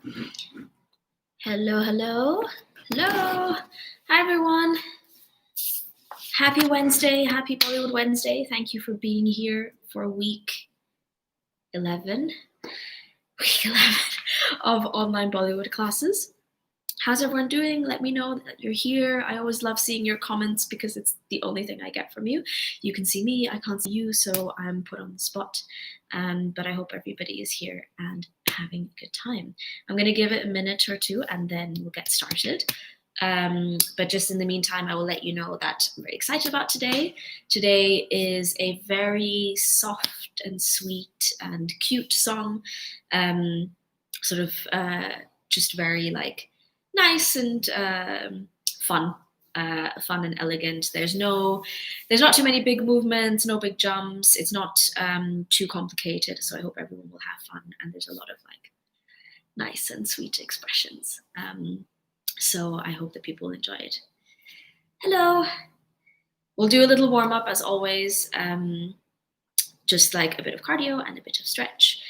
Hello, hello, hello. Hi, everyone. Happy Wednesday. Happy Bollywood Wednesday. Thank you for being here for week 11 of online Bollywood classes. How's everyone doing? Let me know that you're here. I always love seeing your comments because it's the only thing I get from you. You can see me, I can't see you, so I'm put on the spot. But I hope everybody is here and having a good time. I'm going to give it a minute or two and then we'll get started. But just in the meantime, I will let you know that I'm very excited about today. Today is a very soft and sweet and cute song, just very like nice and fun and elegant. There's not too many big movements, no big jumps. It's not too complicated, so I hope everyone will have fun. And there's a lot of like nice and sweet expressions. So I hope that people will enjoy it. Hello. We'll do a little warm up as always, just like a bit of cardio and a bit of stretch.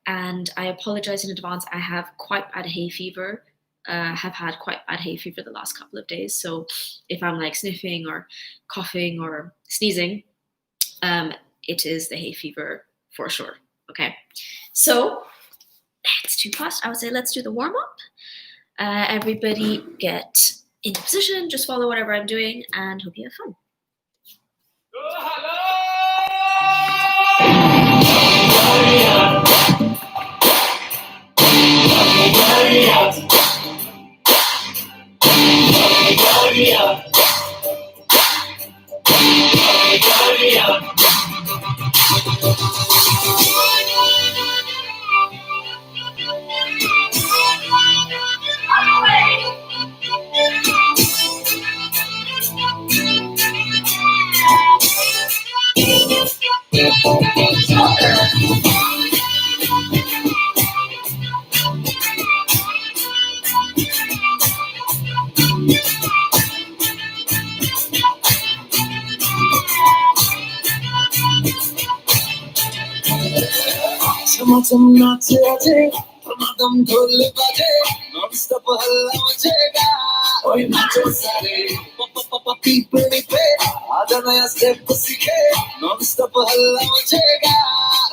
And I apologize in advance. I have quite bad hay fever. Have had quite bad hay fever the last couple of days. So if I'm like sniffing or coughing or sneezing, it is the hay fever for sure. Okay. So it's too fast. I would say let's do the warm up. Everybody get into position. Just follow whatever I'm doing and hope you have fun. Chamatam nache aje, pramadam dhol baje, non-stop halla machega. Oi nacho sare, papa people pe, aja naya step sikhe, non-stop halla machega.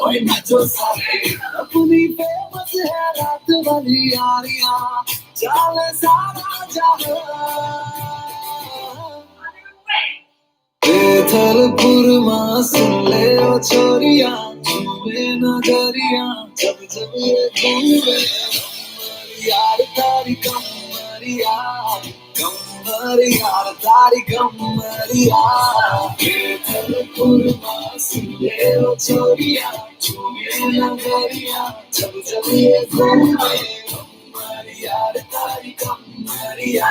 Oi nacho sare, apni famous hai raat wali yaariyan, chale sara jahan. थलपुर मां सुन ले ओ छोरिया झूमे नजरिया जब जब ये घूमे यार तारी कमरिया यार तारी कमरिया थलपुर मां सुन ले ओ छोरिया झूमे नजरिया जब जब ये घूमे यार तारी कमरिया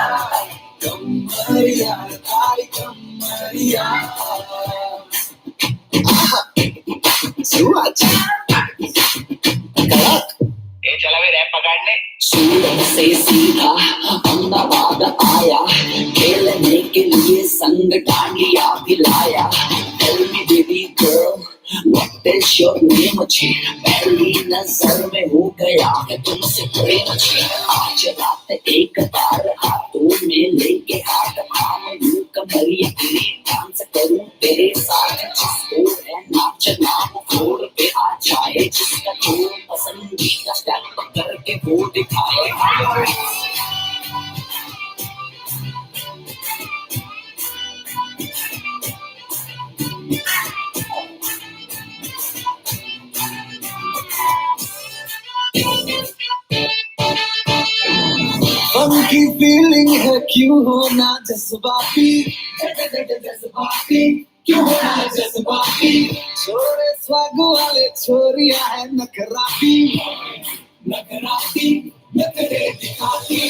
तारी कमरिया चला वे रैप पकड़ने सूरत से सीधा अहमदाबाद आया खेलने के लिए संग डांडिया भी लाया Tell me baby girl what is your name मुझे पहली नजर में हो गया है तुमसे प्रेम मुझे आज रात एक तार हाथों में लेके हाथ थाम लूं कमरिया तेरी डांस करूं तेरे साथ जिसको है नाचना फ्लोर पे आ जाए जिसका जो पसंदीदा स्टेप करके वो दिखाए फंकी फीलिंग है क्यों होना जज्बाती क्यों होना जज्बाती छोरे स्वाग वाले छोरिया है नखराती नखरे दिखाती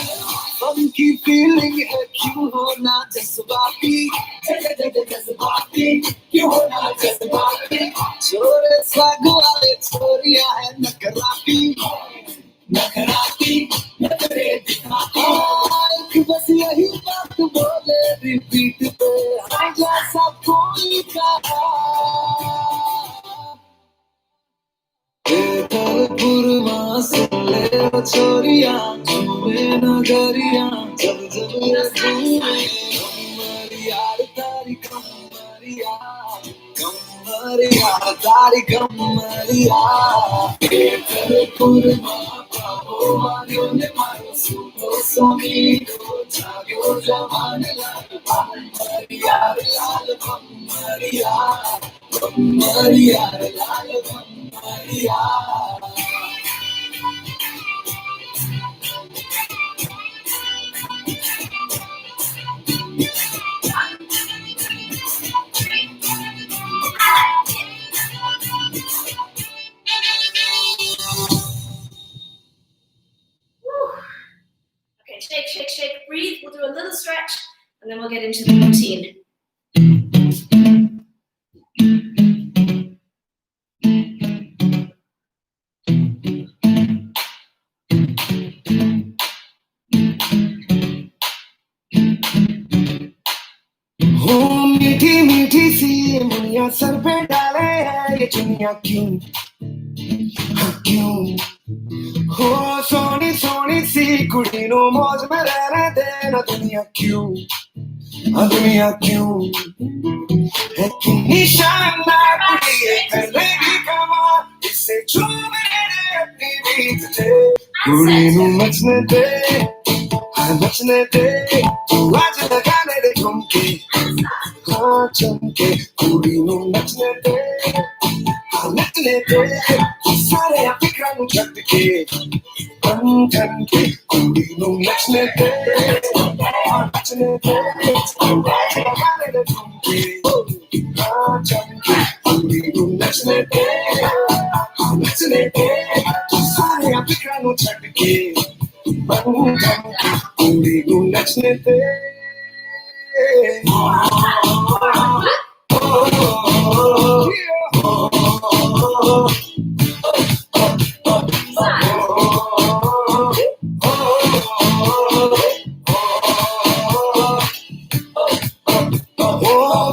फंकी फीलिंग है क्यों होना जज्बाती क्यों होना जज्बाती छोरे स्वाग वाले छोरिया है नखराती नखरे दिखाती बस यही बात बोले रिपीट पे जैसा कोई कहा थलपुर मां सुन ले छोरिया झूमे नगरिया जब जब ये घूमे कमरिया तारी कमरिया कमरिया तारी कमरिया तेरे कुर्मा पाओ मारियो ने मारो सुनो सोनीरो जागो जवान लाल कमरिया लाल कमरिया कमरिया लाल कमरिया Okay, shake, shake, shake, breathe. We'll do a little stretch and then we'll get into the routine. हो मीठी मीठी सी मुनिया सर पे डाले है ये चुनिया क्यों हाँ क्यों हो सोनी सोनी सी कुड़ी नो मौज में रहने देना दुनिया क्यों हाँ दुनिया क्यों है कितनी शानदार कुड़ी है करेगी कमाल इससे झूम रहे अपनी बीत से कुड़ी नो मचने दे हाँ नचने दे तू आज लगाने दे झुमके हाँ चमके कुड़ी नो नचने दे हाँ नचने दे सारे फिक्रा नु झटके बन ठन के कुड़ी नु नचने दे हाँ नचने दे तू आज लगाने दे झुमके हाँ चमके कुड़ी नु नचने दे हाँ नचने दे सारे फिक्रा नु झटके बन ठन के कुड़ी नु नचने दे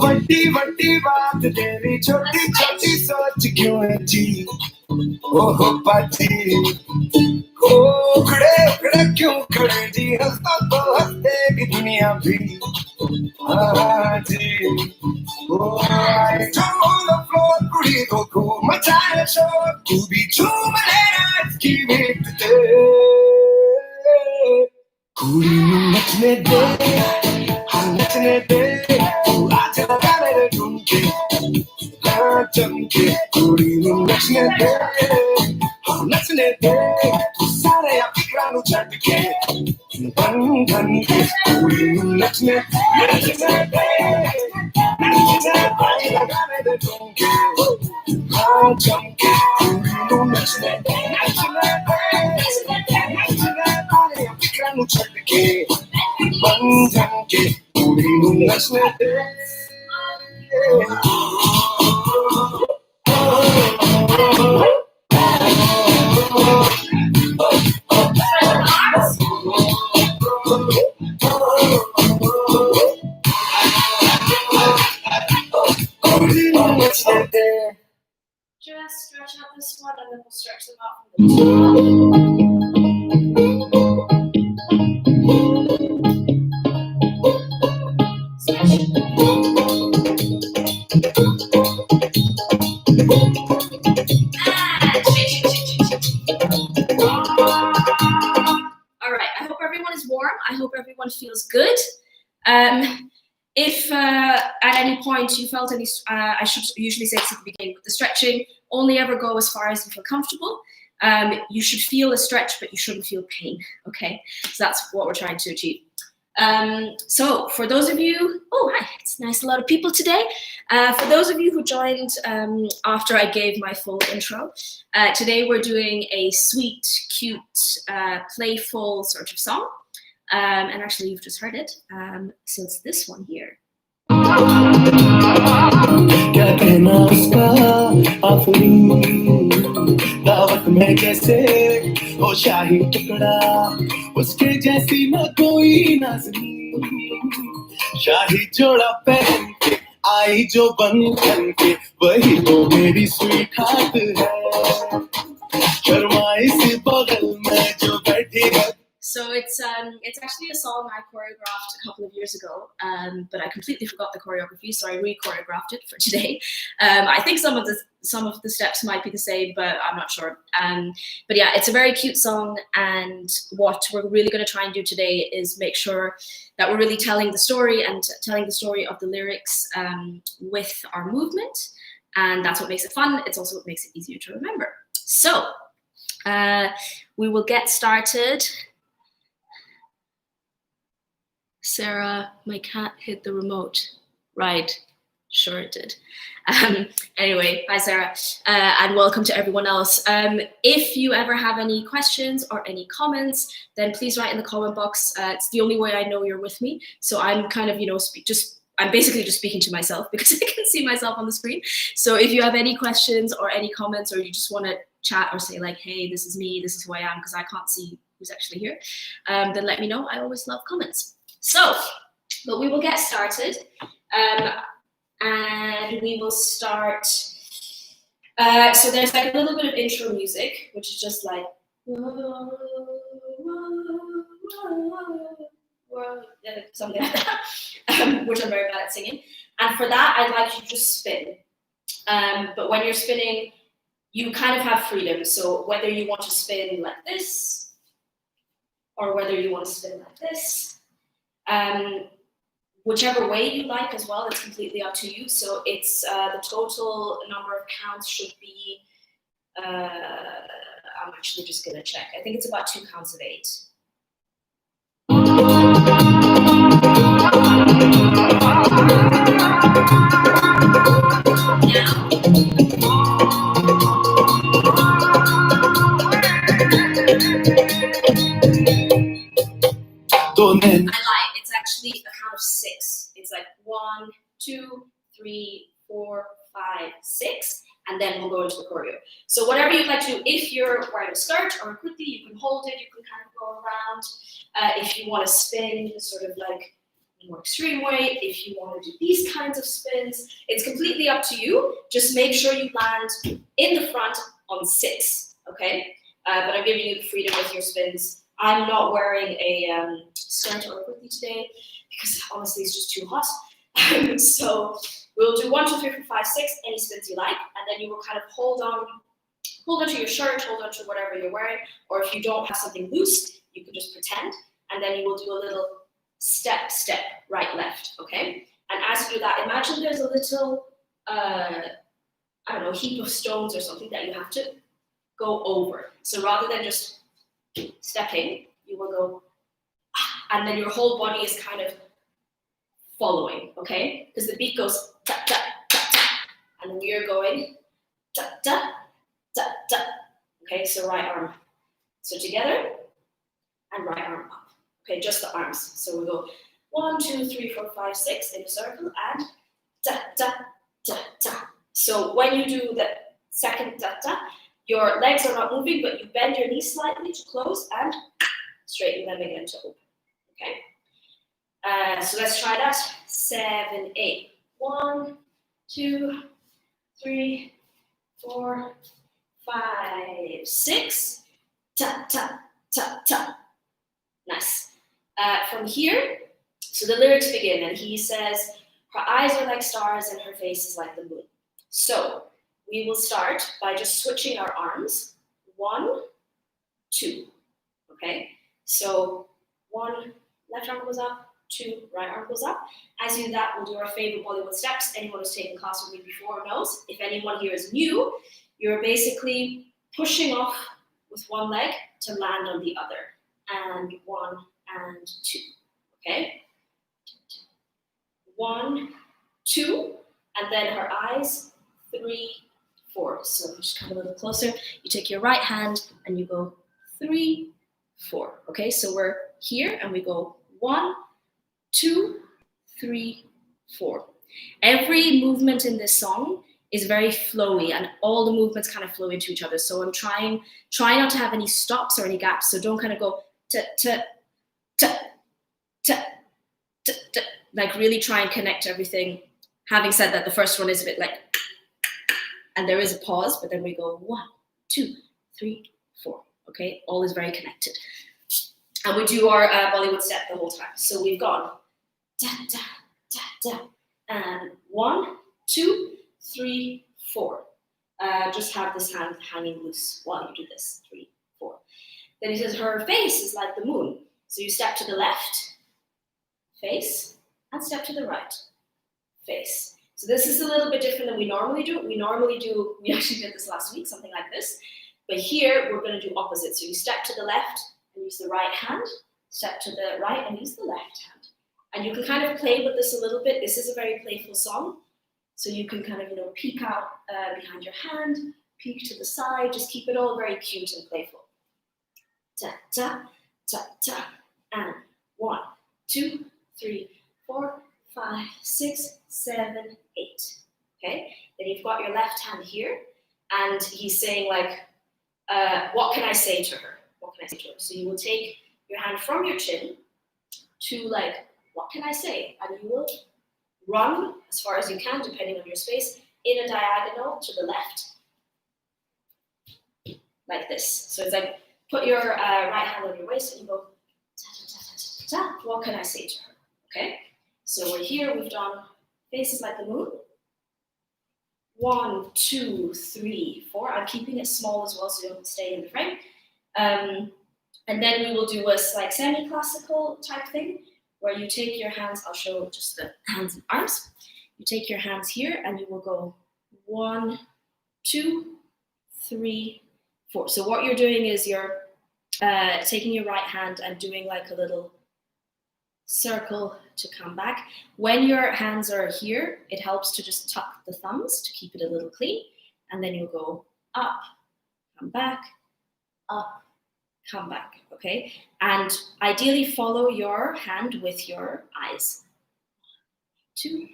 बड़ी बड़ी बात तेरी छोटी छोटी सोच क्यों है जी ओह पाजी ओ खड़े खड़े क्यों खड़े जी हंसता तो हंसते की दुनिया भी हाँ जी ओ आए झूम फ्लोर कुड़ी को खूब मचाए शोर तू भी झूम लेना इसकी बीट ते कुड़ी नु नचने दे हाँ नचने दे तू आज लगाने दे झुमके हाँ चमके कुड़ी नु नचने दे हाँ नचने दे तू सारे फिक्रा नु झटके बन बन के कुड़ी नु नचने दे लगाने दे झुमके हाँ चमके कुड़ी नु नचने दे फिक्रा नु झटके बन बन के कुड़ी नु नचने दे Just stretch out this one and then we'll stretch them out from the Alright, I hope everyone is warm. I hope everyone feels good. If at any point you felt any, I should usually say this at the beginning, with the stretching, only ever go as far as you feel comfortable. You should feel a stretch, but you shouldn't feel pain, okay? So that's what we're trying to achieve. So for those of you, oh hi, it's nice, a lot of people today. For those of you who joined after I gave my full intro, today we're doing a sweet, cute, playful sort of song. And actually you've just heard it. So it's this one here. क्या कहना उसका आफरी दावत में कैसे वो शाही टुकड़ा उसके जैसी न कोई नाज़नीन शाही जोड़ा पहन के आई जो बन के वही तो मेरी स्वीट हार्ट है शर्माई सी बगल में जो it's actually a song I choreographed a couple of years ago, but I completely forgot the choreography, so I re-choreographed it for today. I think some of the steps might be the same, but I'm not sure. But yeah, it's a very cute song, and what we're really going to try and do today is make sure that we're really telling the story and telling the story of the lyrics with our movement, and that's what makes it fun. It's also what makes it easier to remember. So we will get started. Sarah, my cat hit the remote. Right, sure it did. Anyway, hi Sarah, and welcome to everyone else. If you ever have any questions or any comments, then please write in the comment box. It's the only way I know you're with me. So I'm kind of, I'm basically just speaking to myself because I can see myself on the screen. So if you have any questions or any comments, or you just want to chat or say like, hey, this is me, this is who I am, because I can't see who's actually here, then let me know. I always love comments. So, but we will get started, and we will start. So there's like a little bit of intro music, which is just like, something like that, which I'm very bad at singing. And for that, I'd like you to just spin. But when you're spinning, you kind of have freedom. So whether you want to spin like this, or whether you want to spin like this, whichever way you like as well, it's completely up to you. So it's the total number of counts should be, I'm actually just gonna check. I think it's about 2 counts of 8. I lied. It's actually a count of 6. It's like 1, 2, 3, 4, 5, 6, and then we'll go into the choreo. So whatever you'd like to do, if you're wearing a skirt or a kurti, you can hold it, you can kind of go around. If you want to spin sort of like a more extreme way, if you want to do these kinds of spins, it's completely up to you. Just make sure you land in the front on 6, okay? But I'm giving you the freedom with your spins. I'm not wearing a skirt or a kurti today because honestly it's just too hot. So we'll do 1, 2, 3, 4, 5, 6, any spins you like, and then you will kind of hold on to your shirt, hold on to whatever you're wearing, or if you don't have something loose, you can just pretend, and then you will do a little step, right, left, okay? And as you do that, imagine there's a little, I don't know, heap of stones or something that you have to go over. So rather than just stepping, you will go, and then your whole body is kind of following, okay? Because the beat goes da da da da, and then you're going da da da da. Okay, so right arm, so together, and right arm up. Okay, just the arms. So we go 1, 2, 3, 4, 5, 6 in a circle, and da da da da. So when you do the second da da, your legs are not moving, but you bend your knees slightly to close and straighten them again to open. Okay. So let's try that. 7, 8. 1, 2, 3, 4, 5, 6. Ta ta ta ta. Nice. From here, so the lyrics begin, and he says, "Her eyes are like stars, and her face is like the moon." So we will start by just switching our arms. 1, 2. Okay. So 1, left arm goes up. 2, right arm goes up. As you do that, we'll do our favorite Bollywood steps. Anyone who's taken class with me before knows. If anyone here is new, you're basically pushing off with one leg to land on the other. And 1 and 2. Okay? 1, 2, and then her eyes, 3, 4. So just come a little closer. You take your right hand and you go 3, 4. Okay, so we're here and we go 1, 2, 3, 4. Every movement in this song is very flowy, and all the movements kind of flow into each other. So I'm trying not to have any stops or any gaps. So don't kind of go t t t t t t, like really try and connect everything. Having said that, the first one is a bit like, and there is a pause, but then we go 1, 2, 3, 4. Okay, all is very connected. And we do our Bollywood step the whole time. So we've gone da da da da, and 1, 2, 3, 4. Just have this hand hanging loose while you do this. 3, 4. Then he says her face is like the moon. So you step to the left, face, and step to the right, face. So this is a little bit different than we normally do. We actually did this last week, something like this. But here we're going to do opposite. So you step to the left and use the right hand, step to the right and use the left hand. And you can kind of play with this a little bit. This is a very playful song. So you can kind of, peek out behind your hand, peek to the side, just keep it all very cute and playful. Ta, ta, ta, ta, and 1, 2, 3, 4, 5, 6, 7, 8. Okay, then you've got your left hand here, and he's saying like, what can I say to her? What can I say to her? So you will take your hand from your chin to like, what can I say? And you will run as far as you can, depending on your space, in a diagonal to the left, like this. So it's like, put your right hand on your waist and you go, ta, ta, ta, ta, ta, ta. What can I say to her? Okay, so we're here, we've done faces like the moon. 1, 2, 3, 4. I'm keeping it small as well so you don't stay in the frame. And then we will do a like semi-classical type thing where you take your hands, I'll show just the hands and arms. You take your hands here and you will go 1, 2, 3, 4. So what you're doing is you're taking your right hand and doing like a little circle to come back. When your hands are here, it helps to just tuck the thumbs to keep it a little clean. And then you'll go up, come back, up, come back, okay? And ideally follow your hand with your eyes. 2,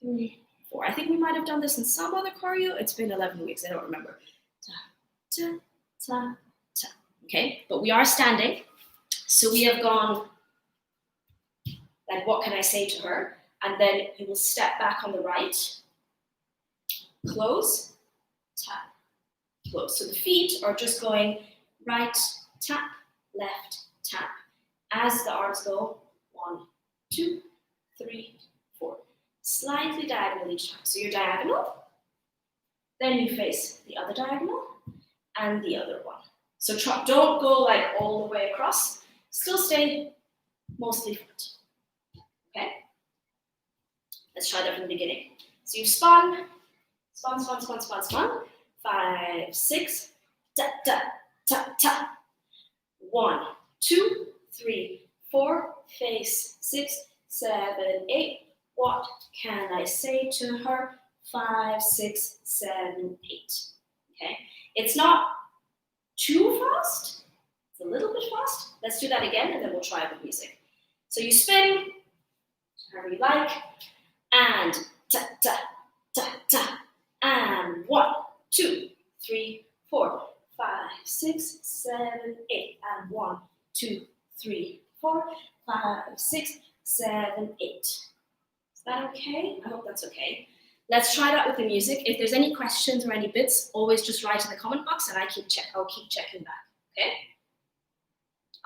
3, 4. I think we might have done this in some other choreo. It's been 11 weeks, I don't remember. Ta, ta, ta, ta. Okay, but we are standing. So we have gone, like, what can I say to her? And then you will step back on the right, close, tap, close. So the feet are just going right, tap, left, tap. As the arms go, 1, 2, 3, 4. Slightly diagonal each time. So you're diagonal, then you face the other diagonal and the other one. So don't go like all the way across. Still stay mostly front. Okay? Let's try that from the beginning. So you've spun, 5, 6, ta, ta, ta, ta. 1, 2, 3, 4, face, 6, 7, 8. What can I say to her? 5, 6, 7, 8. Okay? It's not too fast. It's a little bit fast. Let's do that again and then we'll try it with music. So you spin, however you like, and ta, ta, ta, ta, and 1, 2, 3, 4, 5, 6, 7, 8, and 1, 2, 3, 4, 5, 6, 7, 8. Is that okay? I hope that's okay. Let's try that with the music. If there's any questions or any bits, always just write in the comment box and I'll keep checking back, okay?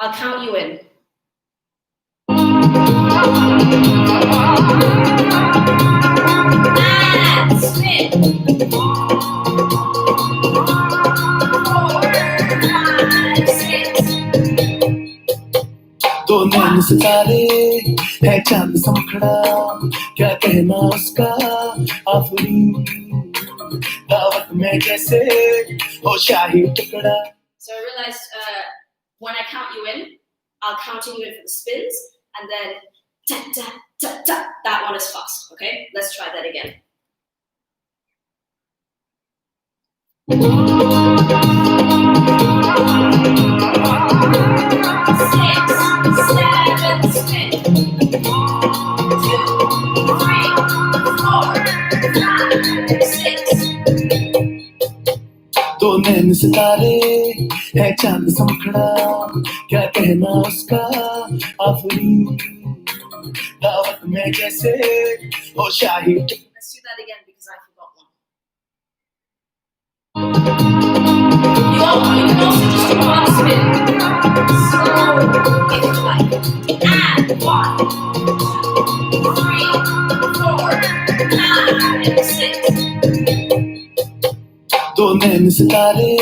I'll count you in. And spin. 4, 5, 6. दो नैन सितारे है चांद सा मुखड़ा क्या कहना उसका आफरी दावत में जैसे हो शाही टुकड़ा. So I realized when I count you in, I'll count you in for the spins and then ta ta ta ta. That one is fast, okay? Let's try that again. 6, 7, spin. 2, 3, 4, 5, 6. दो नैन सितारे है चांद सा मुखड़ा क्या कहना उसका आफरी दावत में जैसे हो शाही. Let's do that again because I forgot one. You can also just do one spin. So if दो नैन सितारे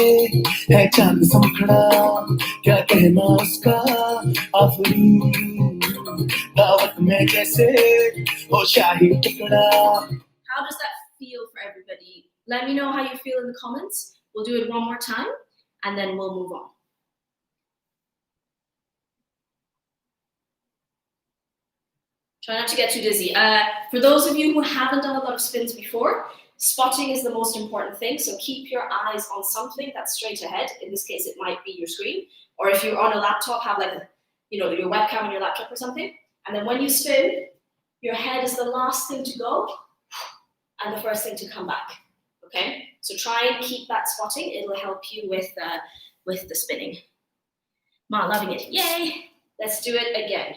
है चांद समखड़ा क्या कहना उसका आफरी दावत में जैसे हो शाही टुकड़ा. How does that feel for everybody? Let me know how you feel in the comments. We'll do it one more time and then we'll move on. Try not to get too dizzy. For those of you who haven't done a lot of spins before, spotting is the most important thing. So keep your eyes on something that's straight ahead. In this case, it might be your screen. Or if you're on a laptop, have like your webcam on your laptop or something. And then when you spin, your head is the last thing to go and the first thing to come back. Okay? So try and keep that spotting. It'll help you with the spinning. Ma, loving it. Yay! Let's do it again.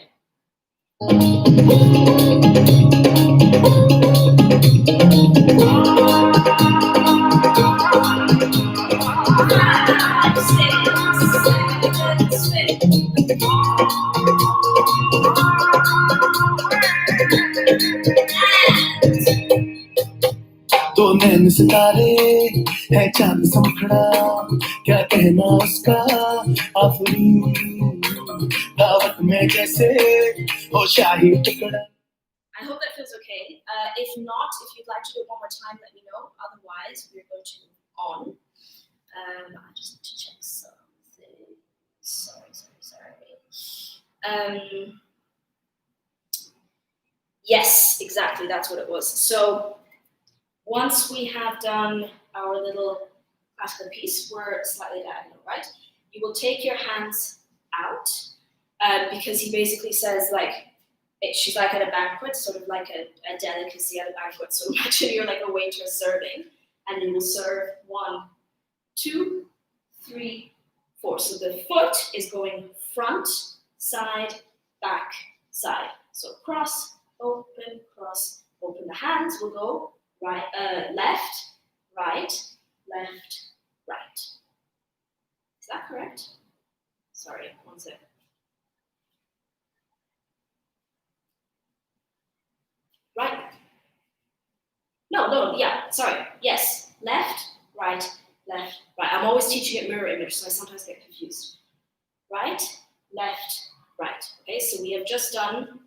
दो नैन सितारे है चांद समखड़ा क्या कहना उसका आफरी दावत में जैसे हो शाही टुकड़ा. I hope that feels okay. If not, if you'd like to do it one more time, let me know. Otherwise, we're going to move on. I just need to check something. Sorry. Yes, exactly. That's what it was. So once we have done our little classical piece, we're slightly diagonal, right? You will take your hands out because he basically says she's like at a banquet, sort of like a delicacy at a banquet. So imagine you're like a waiter serving, and you will serve 1, 2, 3, 4. So the foot is going front, side, back, side. So cross, open, cross, open. The hands will go right, left, right, left, right. Is that correct? Sorry, one second. Right. No, yeah, sorry. Yes, left, right, left, right. I'm always teaching it mirror image, so I sometimes get confused. Right, left, right. Okay, so we have just done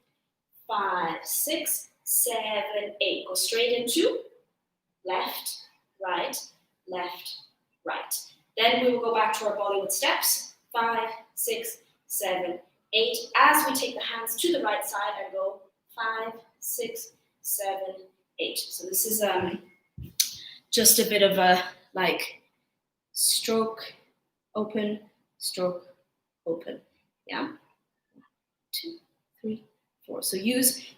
5, 6, 7, 8. Go straight into left, right, left, right. Then we will go back to our Bollywood steps. 5, 6, 7, 8. As we take the hands to the right side and go 5, 6, 7, 8. So this is just a bit of a stroke, open, stroke, open. Yeah. 2, 3, 4. So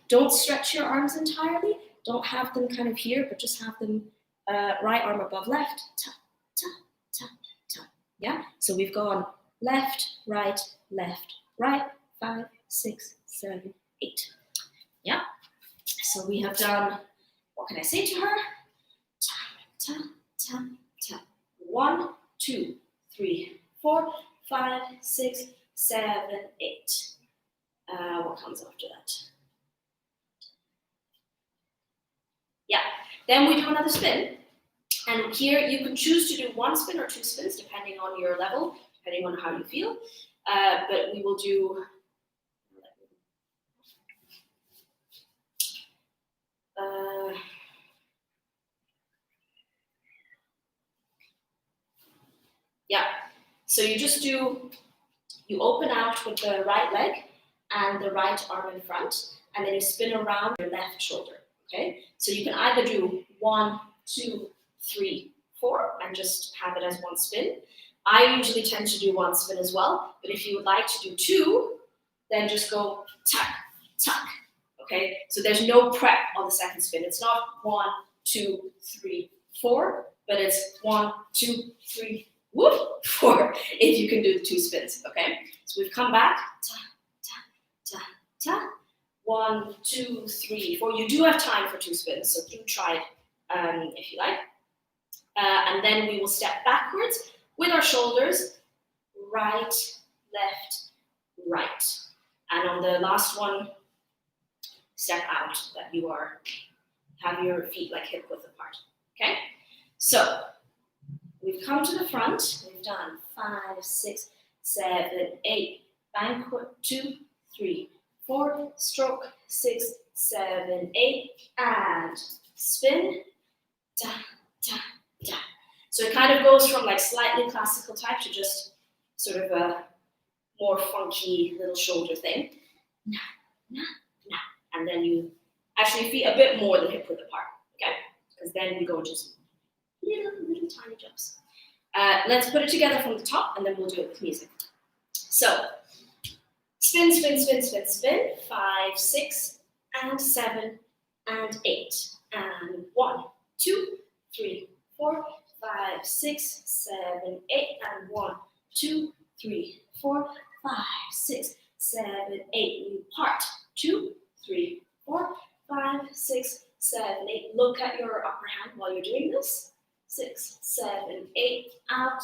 don't stretch your arms entirely. Don't have them kind of here, but just have them right arm above left. Ta, ta, ta, ta. Yeah. So we've gone left, right, 5, 6, 7, 8. Yeah. So we have done, what can I say to her? Ta, ta, ta, ta. 1, 2, 3, 4, 5, 6, 7, 8. What comes after that? Yeah. Then we do another spin. And here you can choose to do 1 spin or 2 spins, depending on your level, depending on how you feel. But we will do yeah. So you open out with the right leg and the right arm in front, and then you spin around your left shoulder. Okay. So you can either do 1, 2, 3, 4, and just have it as 1 spin. I usually tend to do 1 spin as well, but if you would like to do 2, then just go tuck, tuck. Okay, so there's no prep on the second spin. It's not 1, 2, 3, 4, but it's 1, 2, 3, whoop, 4, if you can do the 2 spins, okay? So we've come back, ta, ta, ta, ta, 1, 2, 3, 4. You do have time for 2 spins, so do try it if you like. And then we will step backwards with our shoulders, right, left, right. And on the last one, step out that you have your feet like hip width apart. Okay? So we've come to the front. We've done 5, 6, 7, 8. Banquet 2, 3, 4. Stroke 6, 7, 8. And spin. Da, da, da. So it kind of goes from like slightly classical type to just sort of a more funky little shoulder thing. Na, na, na. And then you actually feet a bit more than hip width apart, okay? Because then we go just little tiny jumps. Let's put it together from the top and then we'll do it with music. So, spin, spin, spin, spin, spin. 5, 6, and 7, and 8. And 1, 2, 3, 4, 5, 6, 7, 8. And 1, 2, 3, 4, 5, 6, 7, 8. New part. 2, 3, 4, 5, 6, 7, 8. Look at your upper hand while you're doing this. 6, 7, 8. Out.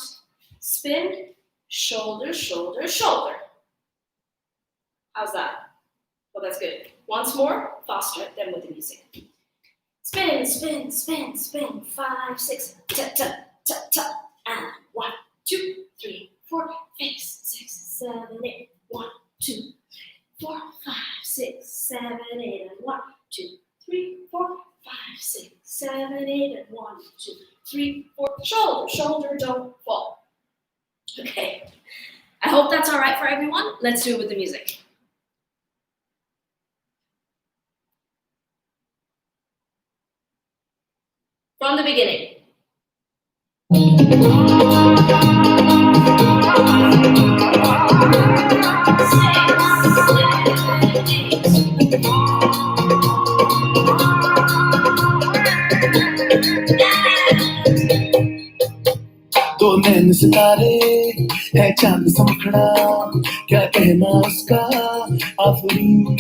Spin. Shoulder, shoulder, shoulder. How's that? Well, that's good. Once more, faster than with the music. Spin, spin, spin, spin. 5, 6, ta, ta, ta, ta. And 1, 2, 3, 4, 5, 6, 7, 8. 1, 2, 4, 5, 6, 7, 8. And 1, 2, 3, 4, 5, 6, 7, 8. And 1, 2, 3, 4. Shoulder, shoulder, don't fall. Okay. I hope that's all right for everyone. Let's do it with the music. From the beginning. दो नैन सितारे है चांद सा मुखड़ा क्या कहना उसका आफरीन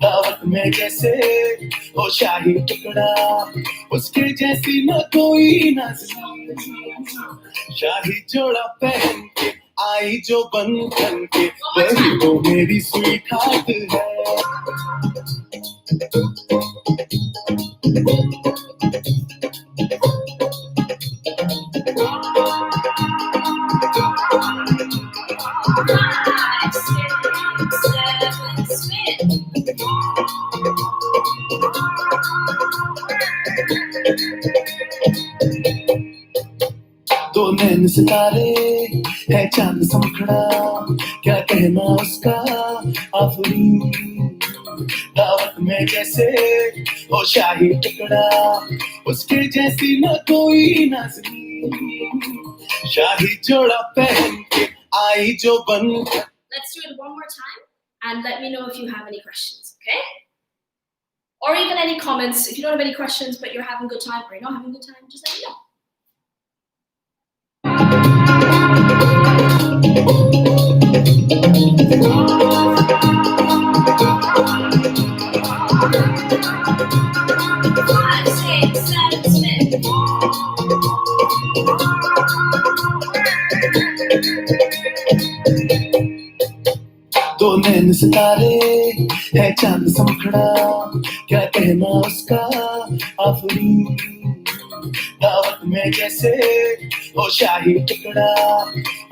दावत में जैसे हो शाही टुकड़ा उसके जैसी न कोई नाज़नीन शाही जोड़ा पहन के आई जो बन के वही वो मेरी स्वीट हार्ट है दो नैन सितारे है चांद सा मुखड़ा क्या कहना उसका आफरीन दावत में जैसे हो शाही टुकड़ा उसके जैसी न कोई नाज़नीन शाही जोड़ा पहन के आई जो बन. Let's do it one more time and let me know if you have any questions, okay? Or even any comments. If you don't have any questions but you're having a good time or you're not having a good time, just let me know. दो नैन सितारे है चांद सा मुखड़ा क्या कहना उसका आफरीन दावत में जैसे हो शाही टुकड़ा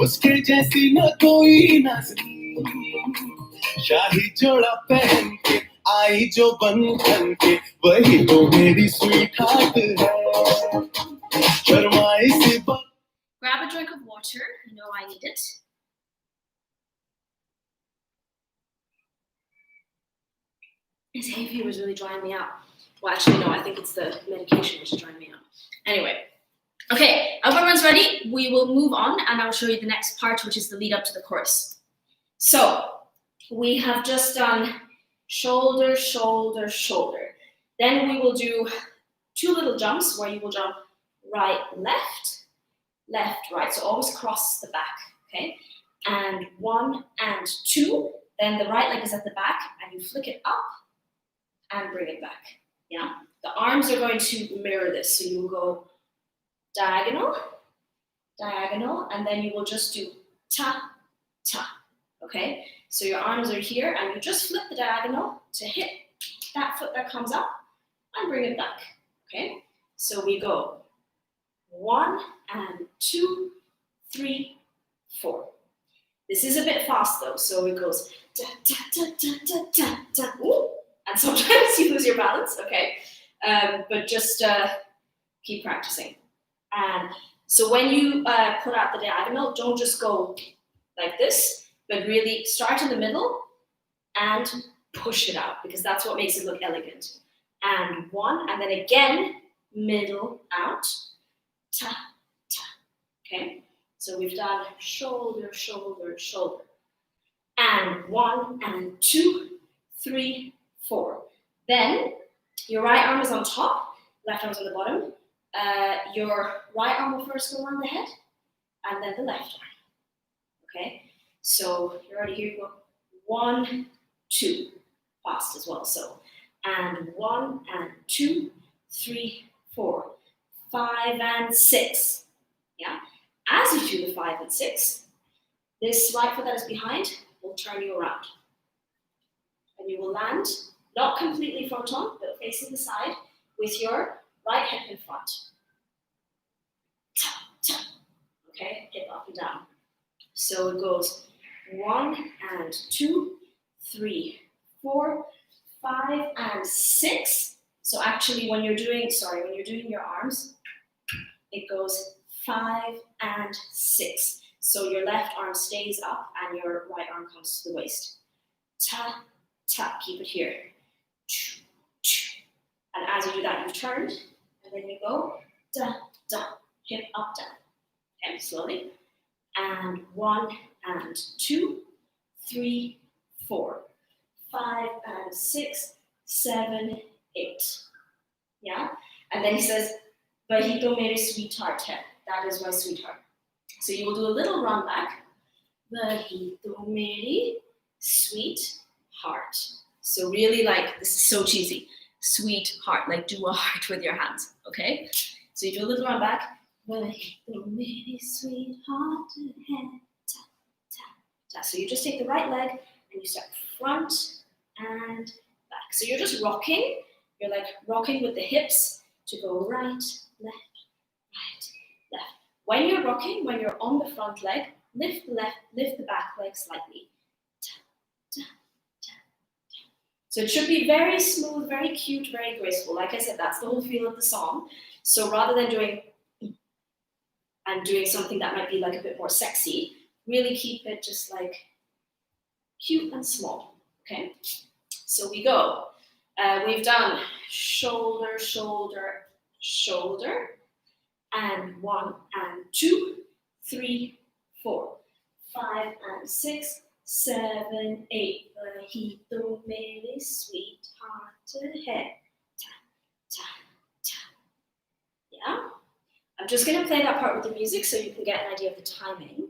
उसके जैसी न कोई नाज़नीन शाही जोड़ा पहन के आई जो बन के वही तो मेरी स्वीट हार्ट है शर्माई सी बात. Grab a drink of water. I know I need it. This hay fever was really drying me out. Well, actually, no, I think it's the medication which is drying me out. Anyway. Okay, everyone's ready. We will move on and I'll show you the next part, which is the lead up to the chorus. So, we have just done shoulder, shoulder, shoulder. Then we will do 2 little jumps where you will jump right, left, left, right. So always cross the back, okay? And 1 and 2. Then the right leg is at the back and you flick it up and bring it back, yeah? The arms are going to mirror this. So you will go diagonal, diagonal, and then you will just do ta, ta, Okay, so your arms are here, and you just flip the diagonal to hit that foot that comes up and bring it back. Okay, so we go 1 and 2, 3, 4. This is a bit fast though, so it goes da da da da da da da. Ooh. And sometimes you lose your balance. Okay, but just keep practicing. And so when you put out the diagonal, don't just go like this, but really start in the middle and push it out, because that's what makes it look elegant. And 1, and then again, middle out, ta, ta. Okay, so we've done shoulder, shoulder, shoulder. And 1, and 2, 3, 4. Then your right arm is on top, left arm is on the bottom. Your right arm will first go around the head, and then the left arm. Okay, so you're already here. You go 1, 2, fast as well. So, and 1, and 2, 3, 4, 5, and 6. Yeah. As you do the 5 and 6, this right foot that is behind will turn you around, and you will land not completely front on, but facing the side with your right hip in front. Ta, ta. Okay, hip up and down. So it goes 1 and 2, 3, 4, 5 and 6. So actually, when you're doing your arms, it goes 5 and 6. So your left arm stays up and your right arm comes to the waist. Ta, ta. Keep it here. And as you do that, you've turned, and then you go da, da, hip up, down. Okay, slowly. And 1 and 2, 3, 4, 5 and 6, 7, 8. Yeah? And then he says, Vahi to mere sweetheart hai. That is my sweetheart. So you will do a little run back. Vahi to mere sweetheart. So really, like, this is so cheesy. Sweetheart, like do a heart with your hands, okay? So you do a little run back. Sweetheart, ta, ta, ta. So you just take the right leg and you step front and back. So you're just rocking. You're like rocking with the hips to go right, left, right, left. When you're rocking, when you're on the front leg, lift the back leg slightly. So it should be very smooth, very cute, very graceful. Like I said, that's the whole feel of the song. So rather than doing something that might be like a bit more sexy, really keep it just like cute and small, okay? So we go. We've done shoulder, shoulder, shoulder, and 1 and 2, 3, 4, 5 and 6, 7, 8. He to mere sweetheart hai. Ta, ta, ta. Yeah? I'm just going to play that part with the music so you can get an idea of the timing.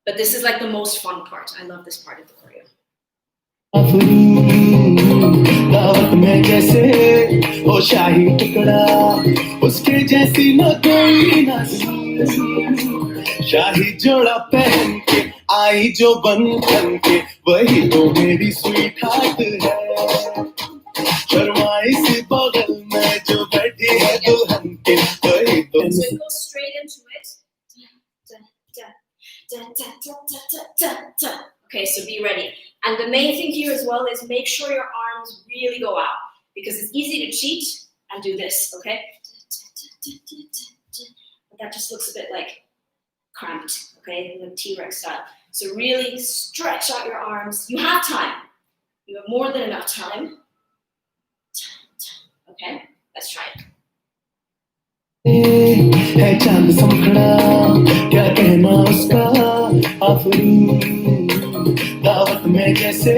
But this is like the most fun part. I love this part of the choreo. दावत में जैसे हो शाही टुकड़ा उसके जैसी न कोई Nazi शाही जोड़ा पहन के आई जो बंधन के वही तो मेरी स्वीट हार्ट है शर्माई सी बगल में जो बैठी है दुल्हन के वही तो So it goes straight into it. Da, da, da, da, da, da, da, da. Okay, so be ready. And the main thing here as well is make sure your arms really go out, because it's easy to cheat and do this, okay? But that just looks a bit like cramped, okay, in the T-Rex style. So really stretch out your arms. You have time. You have more than enough time. Okay, let's try it. है चांद समखड़ा क्या कहना उसका आफरीन दावत में जैसे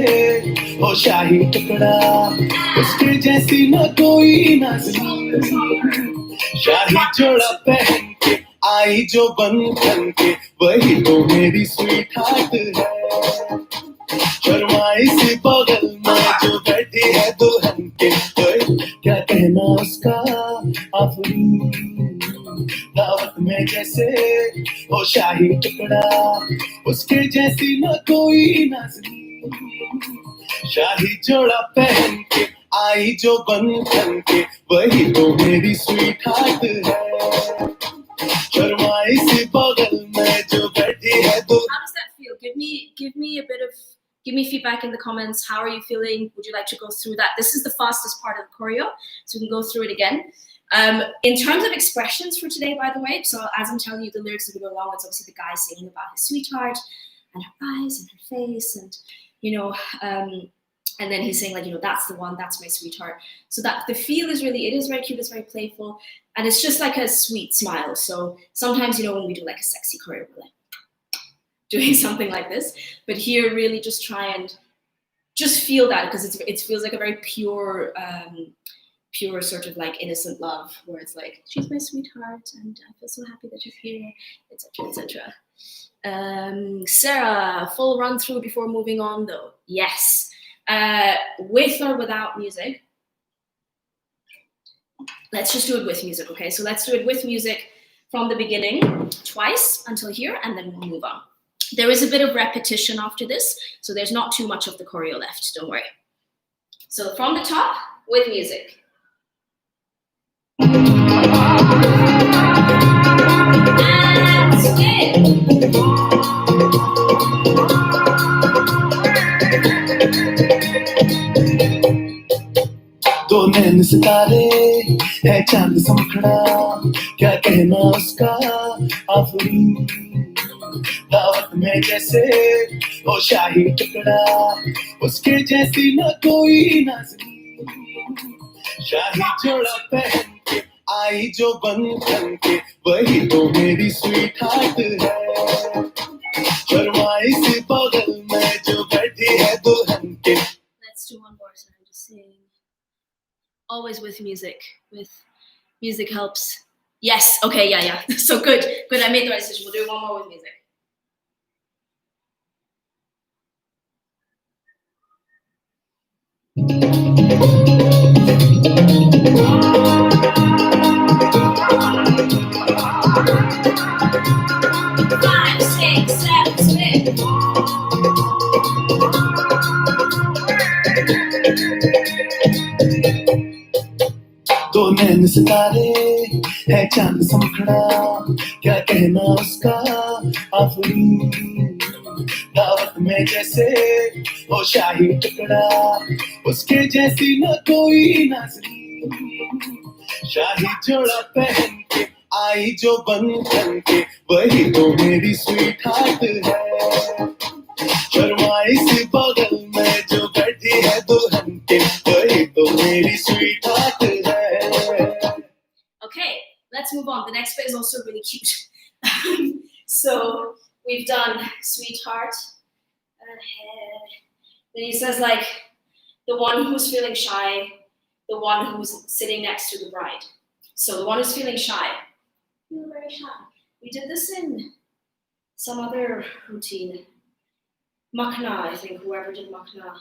हो शाही टुकड़ा उसके जैसी न कोई नाज़ी शाही जोड़ा पहन के आई जो बंधन के वही तो मेरी स्वीट हार्ट है शर्माई सी बगल में जो बैठी है दुल्हन के वही क्या कहना उसका आफरीन दावत में जैसे हो शाही टुकड़ा उसके जैसी न कोई नाज़नीन शाही जोड़ा पहन के आई जो बन के वही तो मेरी स्वीट हार्ट है शर्माई सी बगल में जो बैठी है तो How does that feel? Give me feedback in the comments. How are you feeling? Would you like to go through that? This is the fastest part of the choreo, so we can go through it again. In terms of expressions for today, by the way, so as I'm telling you the lyrics as we go along, it's obviously the guy singing about his sweetheart and her eyes and her face, and and then he's saying like, that's the one, that's my sweetheart. So that the feel is really, it is very cute, it's very playful, and it's just like a sweet smile. So sometimes, when we do like a sexy choreo, we're like doing something like this, but here really just try and just feel that, because it feels like a very pure sort of like innocent love, where it's like, she's my sweetheart and I feel so happy that she's here, etc, etc. Sarah, full run through before moving on though. Yes. With or without music? Let's just do it with music, okay? So let's do it with music from the beginning twice until here, and then we'll move on. There is a bit of repetition after this, so there's not too much of the choreo left, don't worry. So from the top, with music. And stay. दो नैन सितारे है चांद समखड़ा क्या कहना उसका आफरीन दावत में जैसे वो शाही टुकड़ा उसके जैसी न कोई नाज़नीन शाही जोड़ा पहन के आई जो बन के वही तो मेरी स्वीट हार्ट है शर्माई सी बगल में जो बैठी है दुल्हन के. Let's do one more, so I'm just saying. Always with music. With music helps. Yes. Okay. Yeah. So good. I made the right decision. We'll do one more with music. Five, six, seven, split. दो नैन सितारे है चांद समखड़ा क्या कहना उसका आफरीन दावत में जैसे वो शाही टुकड़ा उसके जैसी न कोई नाज़नीन शाही जोड़ा पहन के आई जो बन के वही तो मेरी स्वीट हार्ट है शर्माई सी बगल में जो बैठी है दुल्हन के वही तो मेरी स्वीट हार्ट है. Okay, let's move on. The next bit is also really cute. So we've done sweetheart. Then he says like, the one who's feeling shy, the one who's sitting next to the bride. So the one who's feeling shy, you're very shy. We did this in some other routine. Makhna, I think, whoever did Makhna,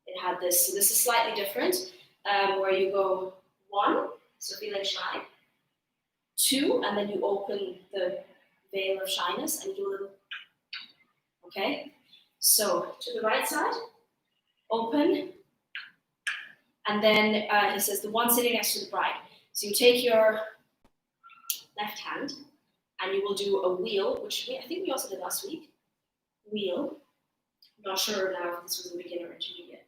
it had this. So this is slightly different, where you go 1, so feeling shy, 2, and then you open the veil of shyness and do a little, okay? So to the right side, open, and then he says the one sitting next to the bride. So you take your left hand and you will do a wheel, which I think we also did last week. Wheel. I'm not sure now if this was a beginner or intermediate.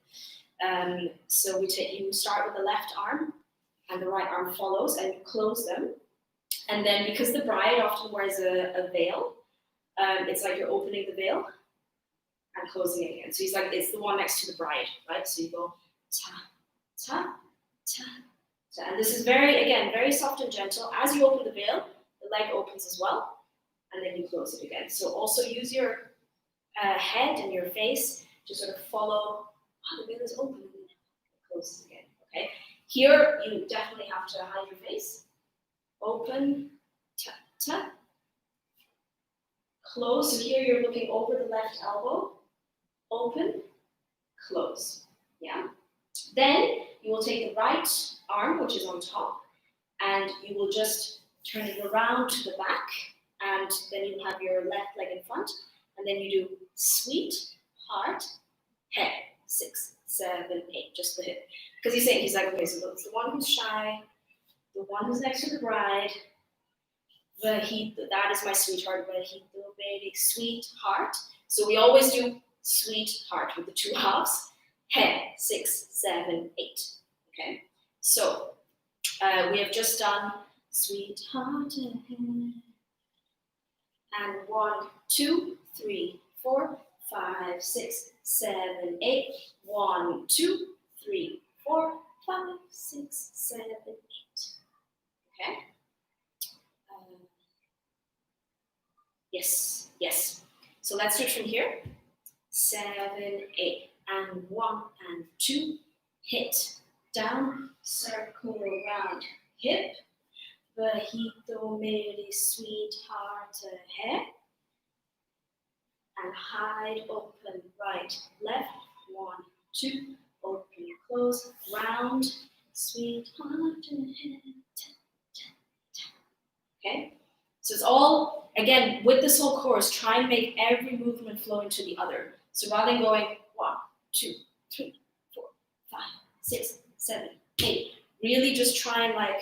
So you start with the left arm and the right arm follows, and you close them. And then because the bride often wears a veil, it's like you're opening the veil and closing it again. So he's like, it's the one next to the bride, right? So you go ta, ta, ta, ta. And this is very soft and gentle. As you open the veil, the leg opens as well, and then you close it again. So also use your head and your face to sort of follow, the veil is open, and then it closes again, okay? Here, you definitely have to hide your face. Open, ta, ta. Close, so here you're looking over the left elbow. Open, close, yeah? Then you will take the right arm, which is on top, and you will just turn it around to the back, and then you have your left leg in front, and then you do sweet, heart, head, 6, 7, 8, just the hip. Because he's saying, he's like, okay, so it's the one who's shy, the one who's next to the bride, that is my sweetheart, very sweetheart. So we always do sweetheart with the two halves, head, 6, 7, 8, okay? So we have just done sweetheart and 1, 2, 3, 4, 5, 6, 7, 8. 1, 2, 3, 4, 5, 6, 7, 8. Okay? Yes, yes. So let's do it from here. 7, 8, and 1 and 2. Hit, down, circle around, hip. Bajito mere sweetheart hai. And hide, open, right, left. 1, 2, open, close, round, sweetheart hai. Okay? So it's all, again, with this whole chorus, try and make every movement flow into the other. So rather than going 1, 2, 3, 4, 5, 6, 7, 8, really just try and like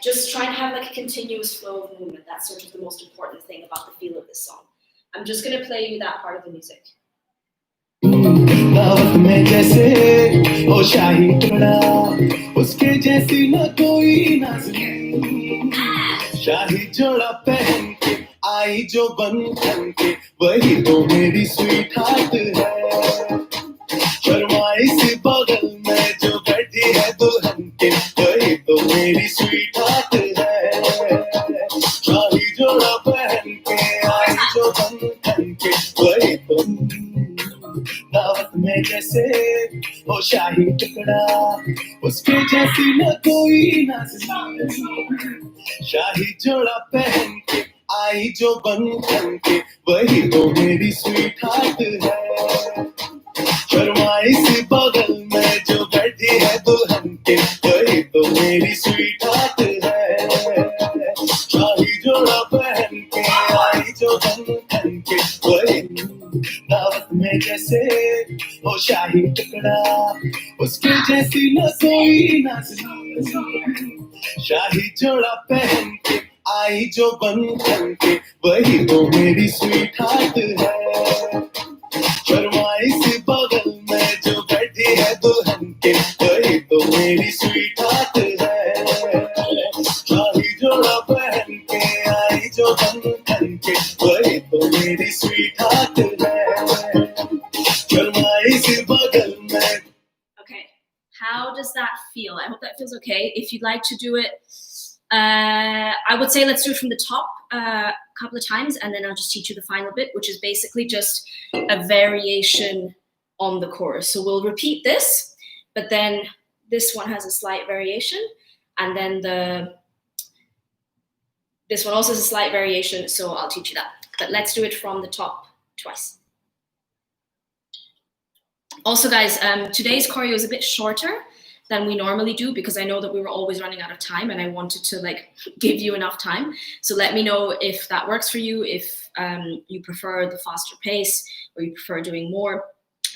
just try and have like a continuous flow of movement. That's sort of the most important thing about the feel of this song. I'm just going to play you that part of the music. दावत में जैसे ओ शाही टुकड़ा उसके जैसी न कोई नाज़नीन शाही जोड़ा पहन के आई जो बन के वही तो मेरी स्वीट हार्ट है शर्माई सी बगल में जो बैठी है दुल्हन के वही तो मेरी स्वीट हार्ट है शाही जोड़ा पहन के आई जो बन के वही तो दावत में जैसे वो शाही टुकड़ा उसके जैसी न कोई नाज़नीन शाही जोड़ा पहन के आई जो बन के वही तो मेरी स्वीट हार्ट है शर्माई सी बगल में जो बैठी है दुल्हन के वही तो मेरी स्वीट हार्ट है शाही जोड़ा पहन के आई जो बन के वही दावत में जैसे वो शाही टुकड़ा उसके जैसी न कोई नाज़नीन शाही जोड़ा पहन के आई जो बन के वही तो मेरी स्वीट हार्ट है शर्माई सी बगल में जो बैठी है दुल्हन के वही तो मेरी स्वीट हार्ट है शाही जोड़ा पहन के आई जो बन के वही तो मेरी स्वीट हार्ट है शर्माई सी बगल में. Okay, how does that feel? I hope that feels okay. If you'd like to do it, I would say let's do it from the top a couple of times, and then I'll just teach you the final bit, which is basically just a variation on the chorus. So we'll repeat this, but then this one has a slight variation, and then this one also has a slight variation, so I'll teach you that. But let's do it from the top twice. Also, guys, today's choreo is a bit shorter than we normally do because I know that we were always running out of time and I wanted to like give you enough time. So let me know if that works for you, if you prefer the faster pace or you prefer doing more.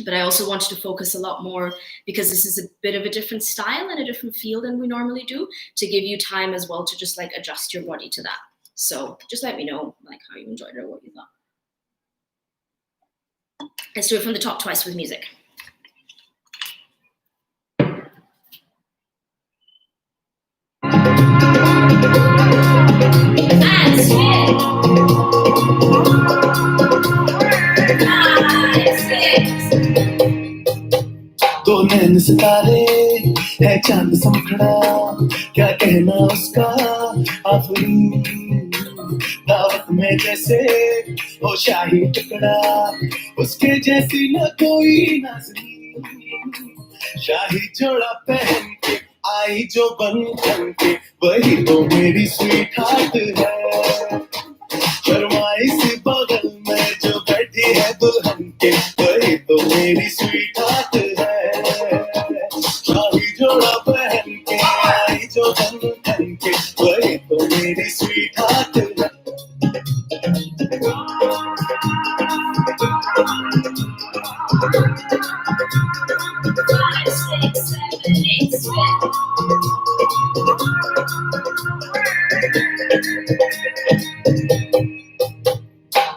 But I also wanted to focus a lot more because this is a bit of a different style and a different feel than we normally do, to give you time as well to just like adjust your body to that. So just let me know like how you enjoyed it or what you thought. Let's do it from the top twice with music. And spin. 5, 6. दो नैन सितारे है चांद समखड़ा क्या कहना उसका आफरीन दावत में जैसे वो शाही टुकड़ा उसके जैसी न कोई नाज़नीन शाही जोड़ा पहन के आई जो बन के वही तो मेरी स्वीट हार्ट है शर्माई सी बगल में जो बैठी है दुल्हन के वही तो मेरी स्वीट हार्ट है शाही जोड़ा पहन के आई जो बन मेरी स्वीट हार्ट है. 5, 6, 7, 8, spin.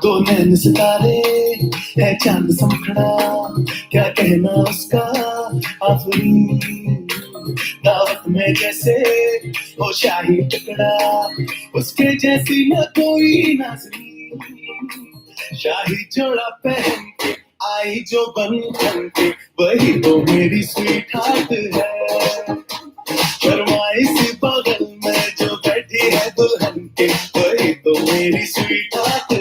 दो नैन सितारे है चांद समखड़ा, क्या कहना उसका आफरीन. दावत में जैसे हो शाही टुकड़ा, उसके जैसी न कोई नाज़नीन. शाही जोड़ा पहन के आई जो बन ठन के, वही तो मेरी स्वीट हार्ट है. शर्माई सी बगल में जो बैठी है दुल्हन के, वही तो मेरी स्वीट हार्ट है.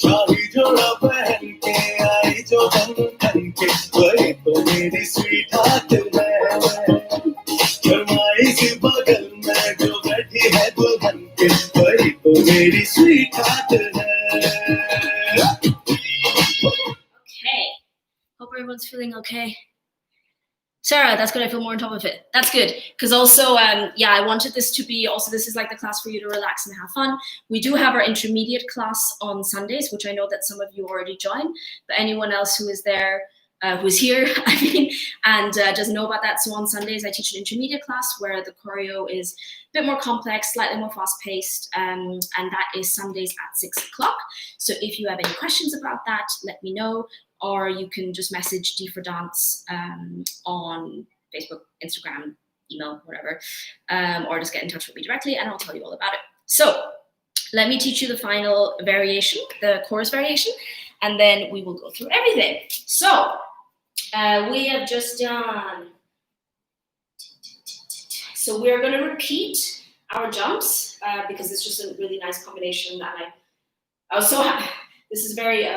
शाही जोड़ा पहन के आई जो बन ठन के, वही तो मेरी स्वीट हार्ट है. शर्माई सी बगल में जो बैठी है दुल्हन के, वही तो मेरी स्वीट हार्ट है. Okay. Hope everyone's feeling okay. Sarah, that's good. I feel more on top of it. That's good. Because also, I wanted this to be also, this is like the class for you to relax and have fun. We do have our intermediate class on Sundays, which I know that some of you already joined, but anyone else who is there, who's here, I mean, and doesn't know about that. So on Sundays, I teach an intermediate class where the choreo is a bit more complex, slightly more fast-paced, and that is Sundays at 6 o'clock. So if you have any questions about that, let me know. Or you can just message D for Dance on Facebook, Instagram, email, whatever, or just get in touch with me directly and I'll tell you all about it. So let me teach you the final variation, the chorus variation, and then we will go through everything. So we have just done, so we're going to repeat our jumps because it's just a really nice combination that I was so happy. This is very,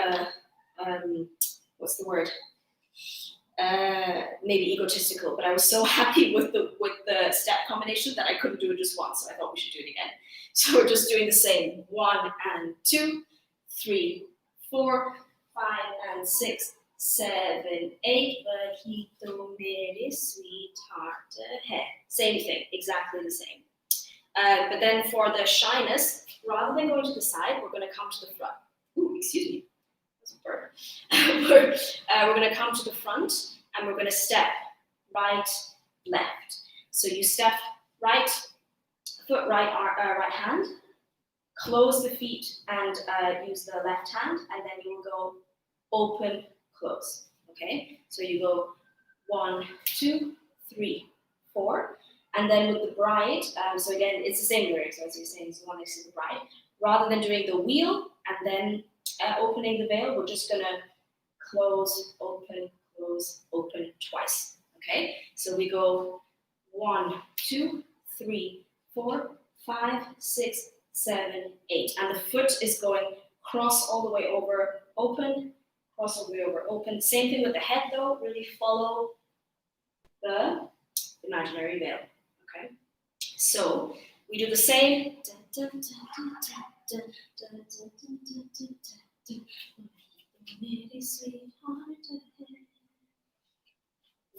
what's the word? Maybe egotistical, but I was so happy with the step combination that I couldn't do it just once, so I thought we should do it again. So we're just doing the same. 1 and 2, 3, 4, 5 and 6, 7, 8. Wahi to mere sweetheart hai. Same thing, exactly the same. But then for the shyness, rather than going to the side, we're going to come to the front. Ooh, excuse me. We're going to come to the front and we're going to step right, left. So you step right, foot right, right hand, close the feet and use the left hand, and then you will go open, close. Okay, so you go 1, 2, 3, 4, and then with the bride. So again, it's the same lyrics as you're saying. So one next to the bride. Rather than doing the wheel and then opening the veil, we're just gonna close, open twice. Okay, so we go 1, 2, 3, 4, 5, 6, 7, 8, and the foot is going cross all the way over, open, cross all the way over, open. Same thing with the head though, really follow the imaginary veil. Okay, so we do the same.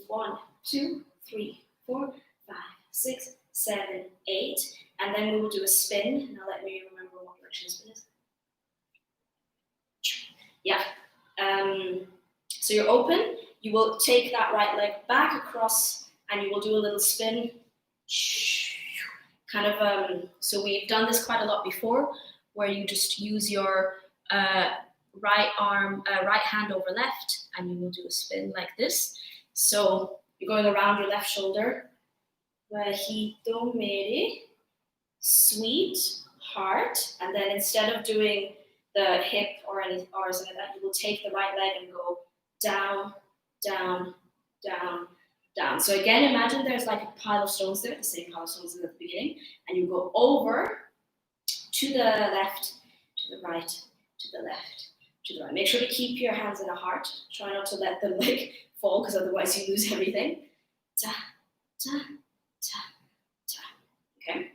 1, 2, 3, 4, 5, 6, 7, 8, and then we will do a spin. Now let me remember what direction the spin is. Yeah. So you're open. You will take that right leg back across, and you will do a little spin. Kind of. So we've done this quite a lot before, where you just use your right hand over left, and you will do a spin like this. So you're going around your left shoulder. Vahito mere sweet heart, and then instead of doing the hip or something like that, you will take the right leg and go down, down, down, down. So again, imagine there's like a pile of stones there, the same pile of stones at the beginning, and you go over to the left, to the right, to the left, to the right. Make sure to keep your hands in a heart. Try not to let them like fall, because otherwise you lose everything. Da, da, da, da. Okay.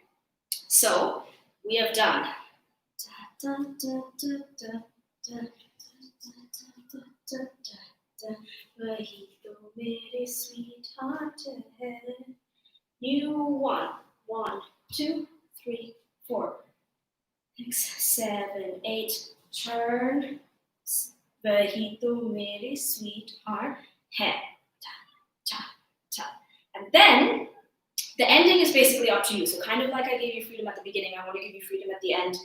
So we have done. Da, da, da, da, da, da, da, da, da, da. Vahito mere sweetheart hai. New one. 1, 2, 3, 4, 6, 7, 8. Turn. Wahi to meri sweetheart hai. Ta, ta, ta. And then the ending is basically up to you. So kind of like I gave you freedom at the beginning, I want to give you freedom at the end,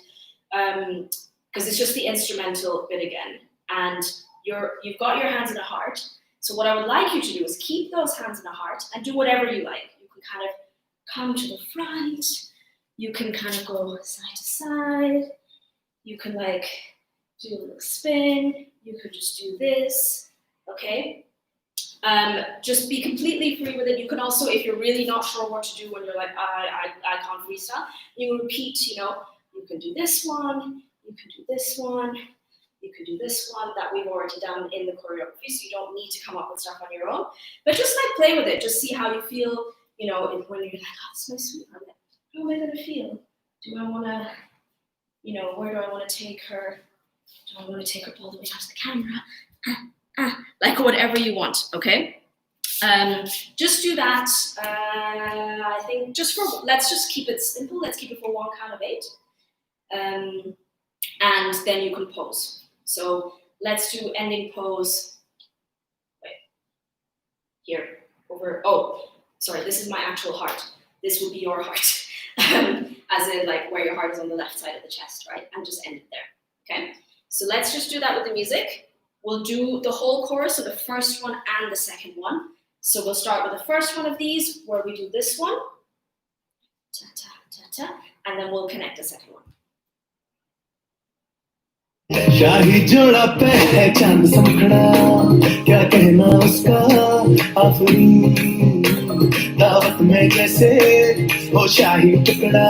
because it's just the instrumental bit again. And you've got your hands in a heart. So what I would like you to do is keep those hands in a heart and do whatever you like. You can kind of come to the front. You can kind of go side to side. You can like do a little spin. You could just do this, okay? Just be completely free with it. You can also, if you're really not sure what to do when you're like, I can't freestyle, you repeat, you can do this one, you can do this one, you can do this one that we've already done in the choreography, so you don't need to come up with stuff on your own. But just like play with it, just see how you feel, when you're like, oh, this is my sweetheart, how am I gonna feel? Do I wanna, where do I wanna take her? Do I wanna take her all the way down to the camera? Like whatever you want, okay? Just do that. I think let's just keep it simple. Let's keep it for 1 count of 8. And then you can pose. So let's do ending pose. Wait, here, over, oh, sorry, this is my actual heart. This will be your heart. As in like where your heart is on the left side of the chest, right? And just end it there, okay? So let's just do that with the music. We'll do the whole chorus, so the first one and the second one. So we'll start with the first one of these, where we do this one, ta ta ta ta, and then we'll connect the second one. शाही जोड़ा पे है चांद समखड़ा क्या कहना उसका आफरी दावत में जैसे हो शाही टुकड़ा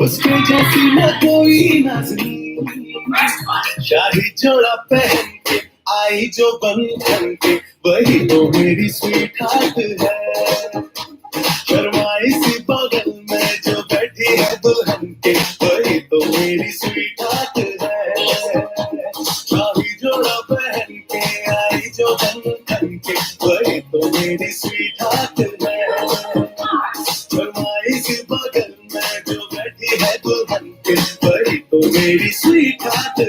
उसके जैसी न कोई नाज़नी शाही जोड़ा पहन के आई जो बंधन के वही तो मेरी स्वीट हार्ट है शर्माई सी बगल में जो बैठी है दुल्हन के वही तो मेरी स्वीट हार्ट है शाही जोड़ा पहन के आई जो बंधन के वही तो मेरी स्वीट हार्ट है शर्माई सी बगल में जो बैठी है दुल्हन के वही तो मेरी स्वीट हार्ट है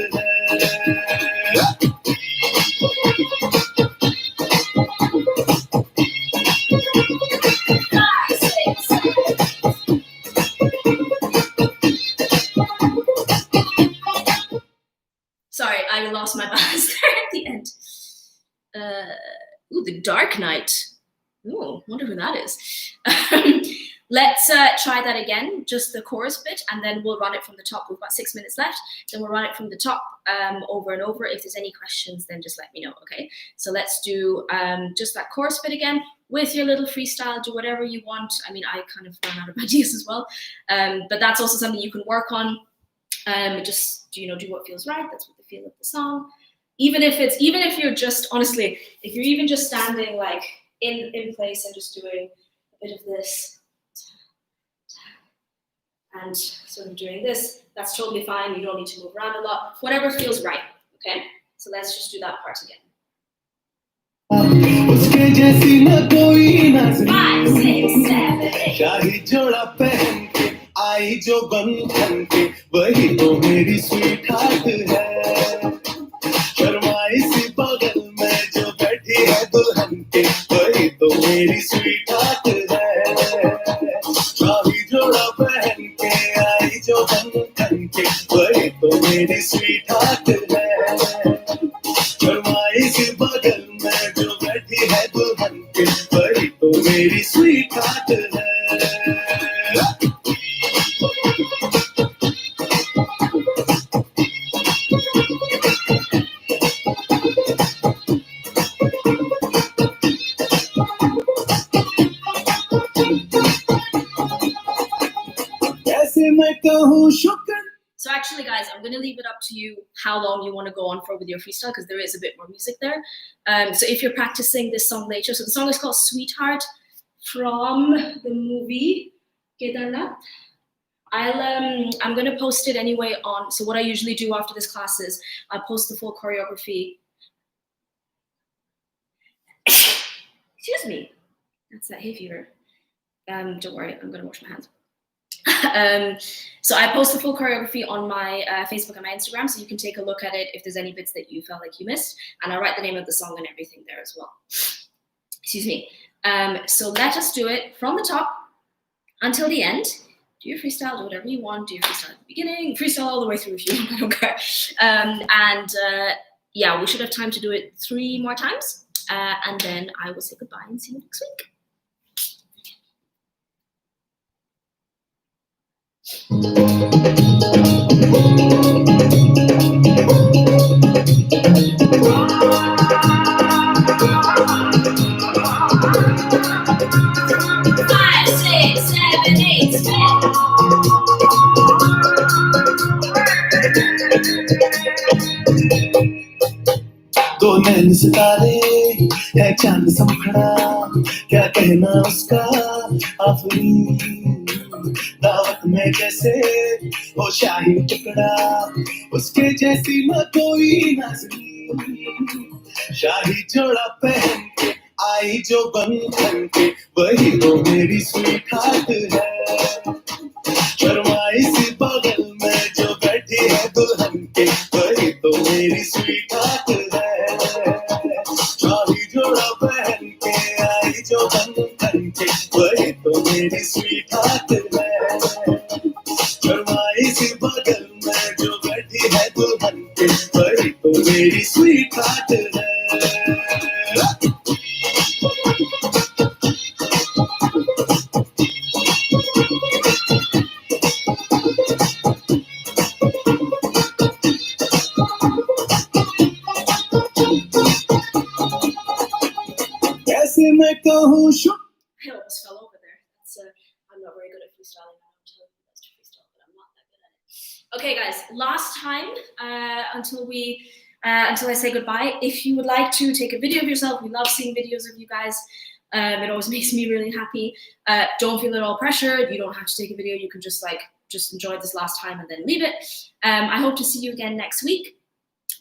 Sorry, I lost my balance there at the end. The Dark Knight. Ooh, wonder who that is. Let's try that again, just the chorus bit, and then we'll run it from the top. We've got 6 minutes left. Then we'll run it from the top over and over. If there's any questions, then just let me know, okay? So let's do just that chorus bit again with your little freestyle. Do whatever you want. I mean, I kind of ran out of ideas as well, but that's also something you can work on. Just do what feels right. That's what the feel of the song. Even if you're just, honestly, if you're even just standing like in place and just doing a bit of this and sort of doing this, that's totally fine. You don't need to move around a lot. Whatever feels right, okay? So let's just do that part again. 5, 6, 7, 8. शाही जोड़ा पहन के आई जो बंधन के वही तो मेरी sweet heart है शर्माई सी बगल में जो बैठी है दुल्हन के वही तो मेरी स्वीट हार्ट है शाही जोड़ा पहन के आई जो बंधन के वही तो मेरी स्वीट हार्ट है शर्माई सी बगल में जो बैठी है दुल्हन के वही तो मेरी स्वीट हार्ट है So actually, guys, I'm going to leave it up to you how long you want to go on for with your freestyle, because there is a bit more music there. So if you're practicing this song later, so the song is called Sweetheart from the movie Kedarnath. I'm going to post it anyway on, so what I usually do after this class is I post the full choreography. Excuse me. That's that hay fever. Don't worry, I'm going to wash my hands. So I post the full choreography on my Facebook and my Instagram, so you can take a look at it if there's any bits that you felt like you missed, and I'll write the name of the song and everything there as well. Excuse me. So let us do it from the top until the end. Do your freestyle, do whatever you want. Do your freestyle at the beginning, freestyle all the way through if you want, I don't care. Yeah, we should have time to do it 3 more times, and then I will say goodbye and see you next week. Five, six, seven, eight, दो नैन सितारे है चांद समखड़ा क्या कहना उसका आफरी दावत में जैसे वो शाही टुकड़ा उसके जैसी न कोई नाज़नीं शाही जोड़ा पहन के आई जो बंधन के वही तो मेरी स्वीट हार्ट है शर्माई सी बगल में जो बैठी है दुल्हन के वही तो मेरी स्वीट हार्ट है शाही जोड़ा पहन के आई जो बंधन के वही तो मेरी स्वीट हार्ट है शर्माई सी बगल में जो बैठी है दुल्हन के वही तो मेरी स्वीट हार्ट है कैसे मैं कहूँ I almost fell over there. I'm not very good at freestyling. I'm telling you guys to freestyle, but I'm not that good at it. Okay, guys, last time until I say goodbye. If you would like to take a video of yourself, we love seeing videos of you guys. It always makes me really happy. Don't feel at all pressured. You don't have to take a video. You can just enjoy this last time and then leave it. I hope to see you again next week.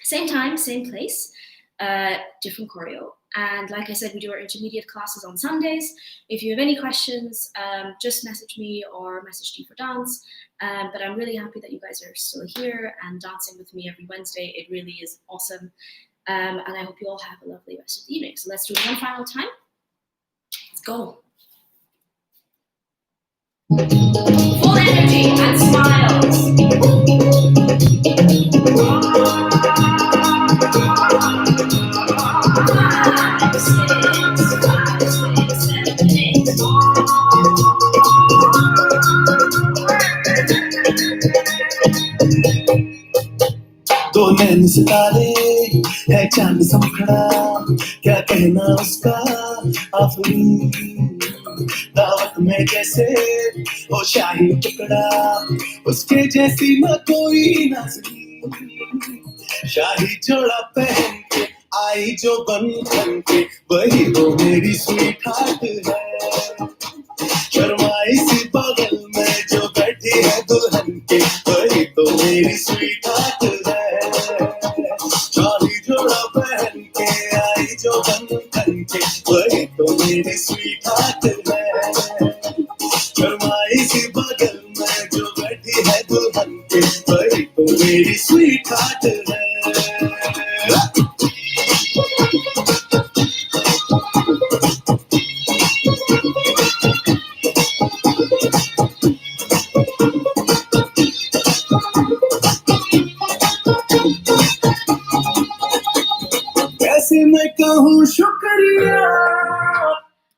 Same time, same place, different choreo. And like I said, we do our intermediate classes on Sundays. If you have any questions, just message me or message G for Dance. But I'm really happy that you guys are still here and dancing with me every Wednesday. It really is awesome. And I hope you all have a lovely rest of the evening. So let's do it one final time. Let's go. Full energy and smiles. 5, 6, 7, 8. दो नैन सितारे है चांद समखड़ा क्या कहना उसका आफरी दावत में जैसे वो शाही टुकड़ा उसके जैसी न कोई नाज़नीं शाही जोड़ा पहन के आई जो बंधन के वही तो मेरी स्वीट हार्ट है शर्माई सी बगल में जो बैठी है दुल्हन के वही तो मेरी स्वीट हार्ट है शाही जोड़ा पहन के आई जो बंधन के वही तो मेरी स्वीट हार्ट है शर्माई सी बगल में जो बैठी है दुल्हन के वही तो मेरी स्वीट हार्ट है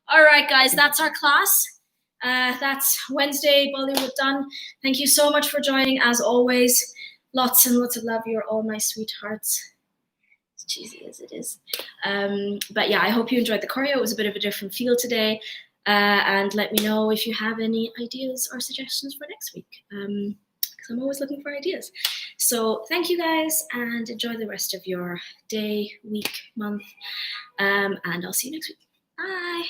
All right, guys, that's our class. That's Wednesday Bollywood done. Thank you so much for joining. As always, lots and lots of love. You're all my sweethearts. As cheesy as it is. But yeah, I hope you enjoyed the choreo. It was a bit of a different feel today. And let me know if you have any ideas or suggestions for next week. Because I'm always looking for ideas. So thank you guys and enjoy the rest of your day, week, month. And I'll see you next week. Bye.